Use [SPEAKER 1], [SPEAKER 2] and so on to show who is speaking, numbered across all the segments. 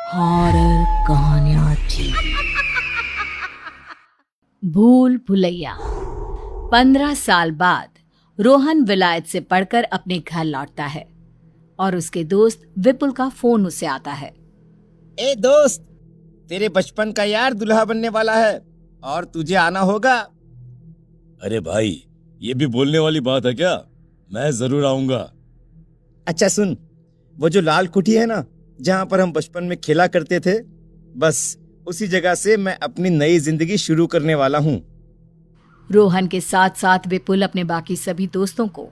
[SPEAKER 1] Horror कहानियां थी। भूल भुलैया। 15 साल बाद रोहन विलायत से पढ़कर अपने घर लौटता है और उसके दोस्त विपुल का फोन उसे आता है।
[SPEAKER 2] ए दोस्त, तेरे बचपन का यार दूल्हा बनने वाला है और तुझे आना होगा।
[SPEAKER 3] अरे भाई, ये भी बोलने वाली बात है क्या? मैं जरूर आऊंगा।
[SPEAKER 2] अच्छा सुन, वो जो लाल कुटी है ना, जहाँ पर हम बचपन में खेला करते थे, बस उसी जगह से मैं अपनी नई जिंदगी शुरू करने वाला हूँ।
[SPEAKER 1] रोहन के साथ साथ विपुल अपने बाकी सभी दोस्तों को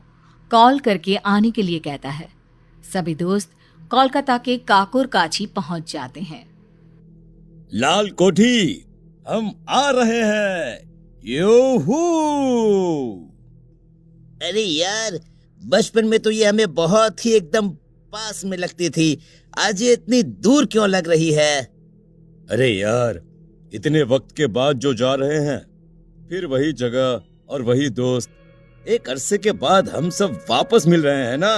[SPEAKER 1] कॉल करके आने के लिए कहता है। सभी दोस्त कोलकाता के काकुर काची पहुंच जाते हैं।
[SPEAKER 3] लाल कोठी, हम आ रहे हैं। यूहू!
[SPEAKER 2] अरे यार, बचपन में तो ये हमें बहुत ही एकदम पास में लगती थी, आज ये इतनी दूर क्यों लग रही है?
[SPEAKER 3] अरे यार, इतने वक्त के बाद जो जा रहे हैं, फिर वही जगह और वही दोस्त। एक अरसे के बाद हम सब वापस मिल रहे हैं ना।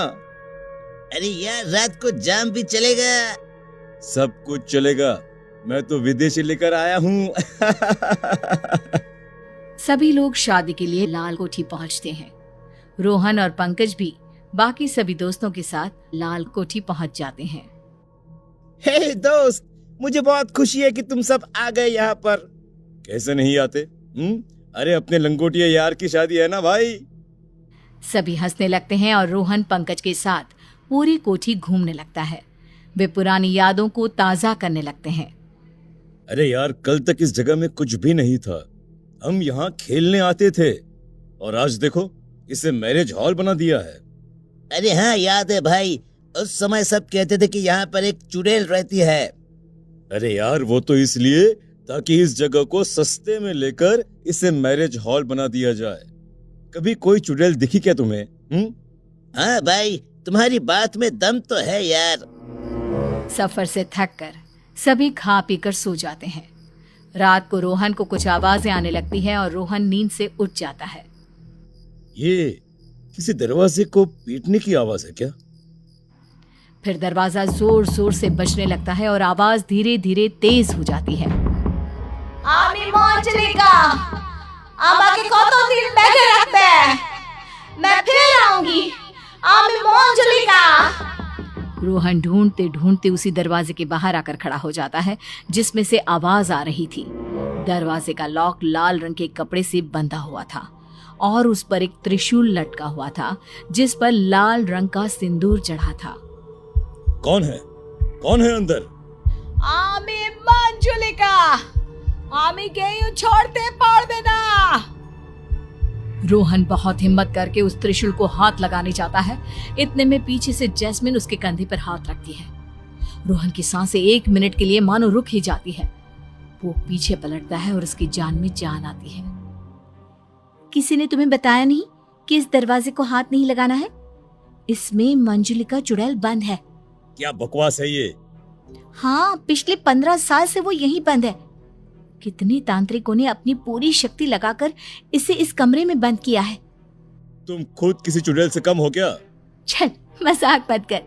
[SPEAKER 2] अरे यार, रात को जाम भी चलेगा।
[SPEAKER 3] सब कुछ चलेगा, मैं तो विदेशी लेकर आया हूँ।
[SPEAKER 1] सभी लोग शादी के लिए लाल कोठी पहुंचते हैं। रोहन और पंकज भी बाकी सभी दोस्तों के साथ लाल कोठी पहुंच जाते हैं।
[SPEAKER 2] हे दोस्त, मुझे बहुत खुशी है कि तुम सब आ गए यहाँ पर।
[SPEAKER 3] कैसे नहीं आते? अरे अपने लंगोटिया यार की शादी है ना भाई।
[SPEAKER 1] सभी हंसने लगते हैं और रोहन पंकज के साथ पूरी कोठी घूमने लगता है। वे पुरानी यादों को ताजा करने लगते हैं।
[SPEAKER 3] अरे यार, कल तक इस जगह में कुछ भी नहीं था। हम यहाँ खेलने आते थे और आज देखो, इसे मैरिज हॉल बना दिया है।
[SPEAKER 2] अरे हाँ, याद है भाई, उस समय सब कहते थे कि यहाँ पर एक चुड़ैल रहती है।
[SPEAKER 3] अरे यार, वो तो इसलिए ताकि इस जगह को सस्ते में लेकर इसे मैरिज हॉल बना दिया जाए। कभी कोई चुड़ैल दिखी क्या तुम्हें?
[SPEAKER 2] हाँ भाई, तुम्हारी बात में दम तो है यार।
[SPEAKER 1] सफर से थककर सभी खा पीकर सो जाते हैं। रात को रोहन को कुछ आवाजें आने लगती है और रोहन नींद से उठ जाता है।
[SPEAKER 3] ये किसी दरवाजे को पीटने की आवाज है क्या?
[SPEAKER 1] फिर दरवाजा जोर जोर से बजने लगता है और आवाज धीरे धीरे तेज हो जाती है।
[SPEAKER 4] আমি মঞ্জলিকা, আমাকে কতদিন বেঁধে রাখবে? मैं फिर आऊंगी। আমি মঞ্জলিকা।
[SPEAKER 1] रोहन ढूंढते ढूंढते उसी दरवाजे के बाहर आकर खड़ा हो जाता है जिसमें से आवाज आ रही थी। दरवाजे का लॉक लाल रंग के कपड़े से बंधा हुआ था और उस पर एक त्रिशूल लटका हुआ था जिस पर लाल रंग का सिंदूर चढ़ा था।
[SPEAKER 3] कौन है? कौन है अंदर?
[SPEAKER 4] আমি মঞ্জলিকা, আমি কেউ छोड़ते पारबे ना।
[SPEAKER 1] रोहन बहुत हिम्मत करके उस त्रिशूल को हाथ लगाने जाता है। इतने में पीछे से जैस्मिन उसके कंधे पर हाथ रखती है। रोहन की सांसें 1 मिनट के लिए मानो रुक ही जाती है। वो पीछे पलटता है और उसकी जान में जान आती है। किसी ने तुम्हें बताया नहीं कि इस दरवाजे को हाथ नहीं लगाना है? इसमें मंजुलिका चुड़ैल बंद है।
[SPEAKER 3] क्या बकवास है ये?
[SPEAKER 1] हाँ, पिछले 15 साल से वो यहीं बंद है। कितने तांत्रिकों ने अपनी पूरी शक्ति लगाकर इसे इस कमरे में बंद किया है।
[SPEAKER 3] तुम खुद किसी चुड़ैल से कम हो क्या?
[SPEAKER 1] चल मजाक मत कर,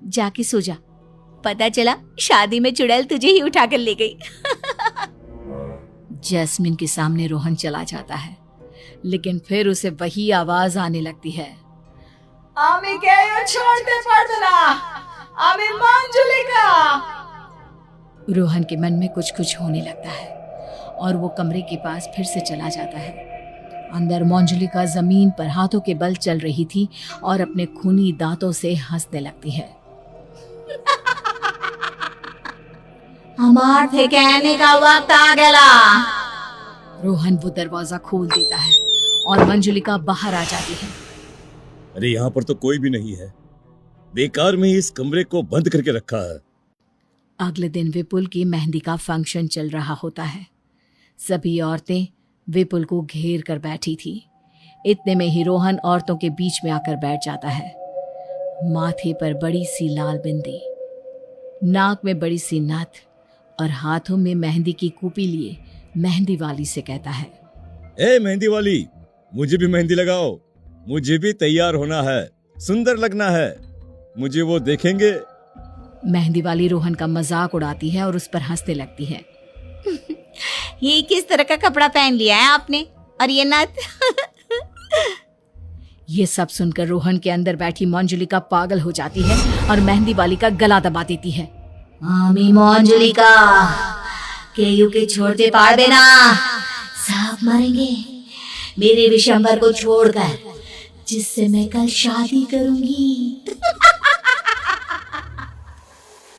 [SPEAKER 1] जाके सो जा। पता चला शादी में चुड़ैल तुझे ही उठाकर ले गई। जैस्मिन के सामने रोहन चला जाता है, लेकिन फिर उसे वही आवाज आने लगती है।
[SPEAKER 4] আমি কেউ छोड़ते पारबे ना। আমি মঞ্জলিকা।
[SPEAKER 1] रोहन के मन में कुछ कुछ होने लगता है और वो कमरे के पास फिर से चला जाता है। अंदर मंजुलिका जमीन पर हाथों के बल चल रही थी और अपने खूनी दांतों से हंसने लगती है।
[SPEAKER 4] আমার থেকে এনিকা वक्त आ गेला।
[SPEAKER 1] रोहन वो दरवाजा खोल देता है और मंजुलिका बाहर आ जाती है।
[SPEAKER 3] अरे यहाँ पर तो कोई भी नहीं है। बेकार में ही इस कमरे को बंद करके रखा है।
[SPEAKER 1] अगले दिन विपुल की मेहंदी का फंक्शन चल रहा होता है। सभी औरतें विपुल को घेर कर बैठी थी। इतने में ही रोहन औरतों के बीच में आकर बैठ जाता है। माथे पर बड़ी सी लाल बिंदी, नाक में बड़ी सी नथ और हाथों में मेहंदी की कूपी लिए मेहंदी वाली से कहता है,
[SPEAKER 3] ए मेहंदी वाली, मुझे भी मेहंदी लगाओ। मुझे भी तैयार होना है, सुंदर लगना है। मुझे वो देखेंगे।
[SPEAKER 1] मेहंदी वाली रोहन का मजाक उड़ाती है और उस पर हंसने लगती है।
[SPEAKER 4] ये किस तरह का कपड़ा पहन लिया है आपने, और ये नथ?
[SPEAKER 1] ये सब सुनकर रोहन के अंदर बैठी मंजुलिका पागल हो जाती है और मेहंदी वाली का गला दबा देती है।
[SPEAKER 4] आमी मंजुलिका, केयू के छोड़ते पाड़बे ना, सब मरेंगे मेरे विशंबर को छोड़कर, जिससे मैं कल शादी करूंगी।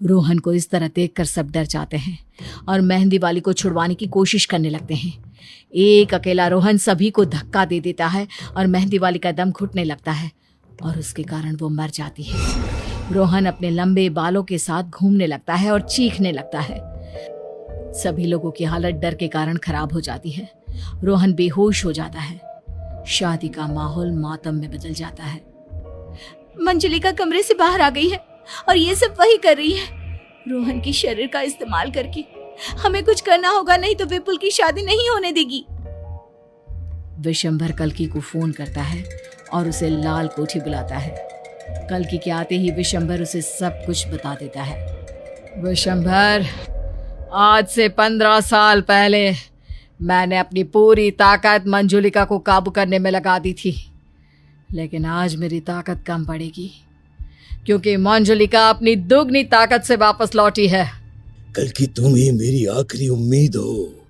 [SPEAKER 1] रोहन को इस तरह देखकर सब डर जाते हैं और मेहंदी वाली को छुड़वाने की कोशिश करने लगते हैं। एक अकेला रोहन सभी को धक्का दे देता है और मेहंदी वाली का दम घुटने लगता है और उसके कारण वो मर जाती है। रोहन अपने लंबे बालों के साथ घूमने लगता है और चीखने लगता है। सभी लोगों की हालत डर के कारण खराब हो जाती है। रोहन बेहोश हो जाता है। शादी का माहौल मातम में बदल जाता है। मंजुलिका कमरे से बाहर आ गई है और ये सब वही कर रही है। रोहन की शरीर का इस्तेमाल करके हमें कुछ करना होगा, नहीं तो विपुल की शादी नहीं होने देगी। विशंभर कल्कि को फोन करता है और उसे लाल कोठी बुलाता है। कल्कि के आते ही विशंभर उसे सब कुछ बता देता है। विशंभर, आज से 15 साल पहले मैंने अपनी पूरी ताकत मंजुलिका को काबू करने में लगा दी थी, लेकिन आज मेरी ताकत कम पड़ेगी क्योंकि मंजुलिका अपनी दुगनी ताकत से वापस लौटी है।
[SPEAKER 3] कल की तुम ही मेरी आखिरी उम्मीद हो।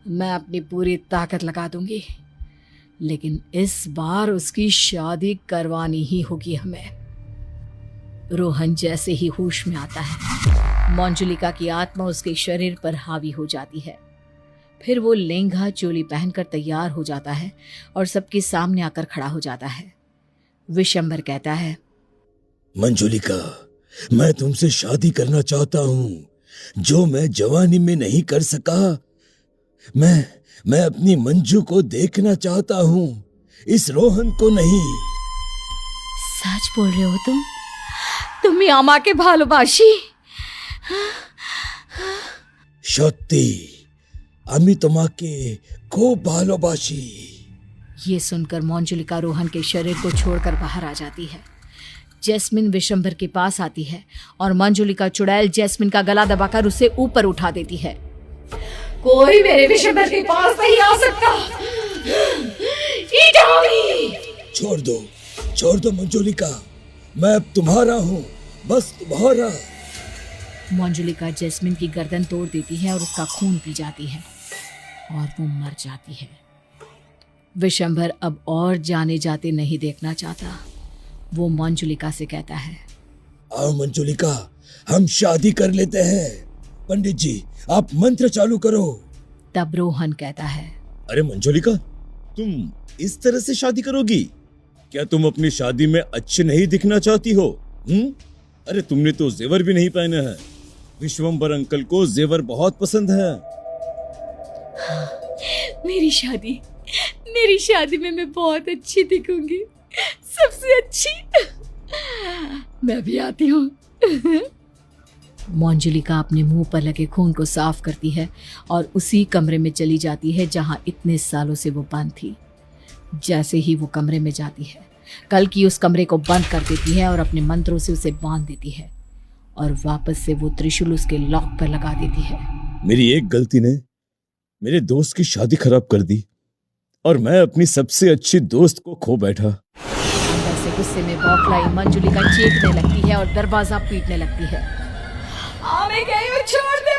[SPEAKER 1] मैं अपनी पूरी ताकत लगा दूंगी, लेकिन इस बार उसकी शादी करवानी ही होगी हमें। रोहन जैसे ही होश में आता है, मंजुलिका की आत्मा उसके शरीर पर हावी हो जाती है। फिर वो लहंगा चोली पहनकर तैयार हो जाता है और सबके सामने आकर खड़ा हो जाता है। विशंभर कहता है,
[SPEAKER 3] मंजुलिका, मैं तुमसे शादी करना चाहता हूँ, जो मैं जवानी में नहीं कर सका। मैं अपनी मंजू को देखना चाहता हूँ, इस रोहन को नहीं।
[SPEAKER 1] सच बोल रहे हो तुम আমাকে ভালোবাসি?
[SPEAKER 3] সত্যি, আমি তোমাকে খুব ভালোবাসি।
[SPEAKER 1] ये सुनकर मंजुलिका रोहन के शरीर को छोड़कर बाहर आ जाती है। जैस्मिन विशंभर के पास आती है और मंजुलिका चुड़ैल जैस्मिन का गला दबाकर उसे ऊपर उठा देती है।
[SPEAKER 4] कोई मेरे विशंभर के पास नहीं आ सकता।
[SPEAKER 3] छोड़ दो मंजुलिका, मैं अब तुम्हारा हूँ, बस तुम्हारा।
[SPEAKER 1] मंजुलिका जैस्मिन की गर्दन तोड़ देती है और उसका खून पी जाती है और वो मर जाती है। विशंभर अब और जाने जाते नहीं देखना चाहता। वो मंजुलिका से कहता है,
[SPEAKER 3] आओ मंजुलिका, हम शादी कर लेते हैं। पंडित जी, आप मंत्र चालू करो।
[SPEAKER 1] तब रोहन कहता है,
[SPEAKER 3] अरे मंजुलिका, तुम इस तरह से शादी करोगी? क्या तुम अपनी शादी में अच्छी नहीं दिखना चाहती हो? अरे तुमने तो जेवर भी नहीं पहने हैं। विश्वंभर अंकल को जेवर बहुत पसंद है।
[SPEAKER 1] मेरी शादी में मैं बहुत अच्छी दिखूंगी, सबसे अच्छी। मैं भी आती हूँ। मंजुलिका अपने मुंह पर लगे खून को साफ करती है और उसी कमरे में चली जाती है जहां इतने सालों से वो बंद थी। जैसे ही वो कमरे में जाती है, कल्कि उस कमरे को बंद कर देती है और अपने मंत्रों से उसे बांध देती है और वापस से वो त्रिशूल उसके लॉक पर लगा देती है।
[SPEAKER 3] मेरी एक गलती ने मेरे दोस्त की शादी खराब कर दी और मैं अपनी सबसे अच्छी दोस्त को खो बैठा।
[SPEAKER 1] अंदर से गुस्से में बौखलाई मंजुलिका चीखने लगती है और दरवाजा पीटने लगती है।
[SPEAKER 4] हमें कहीं छोड़ दे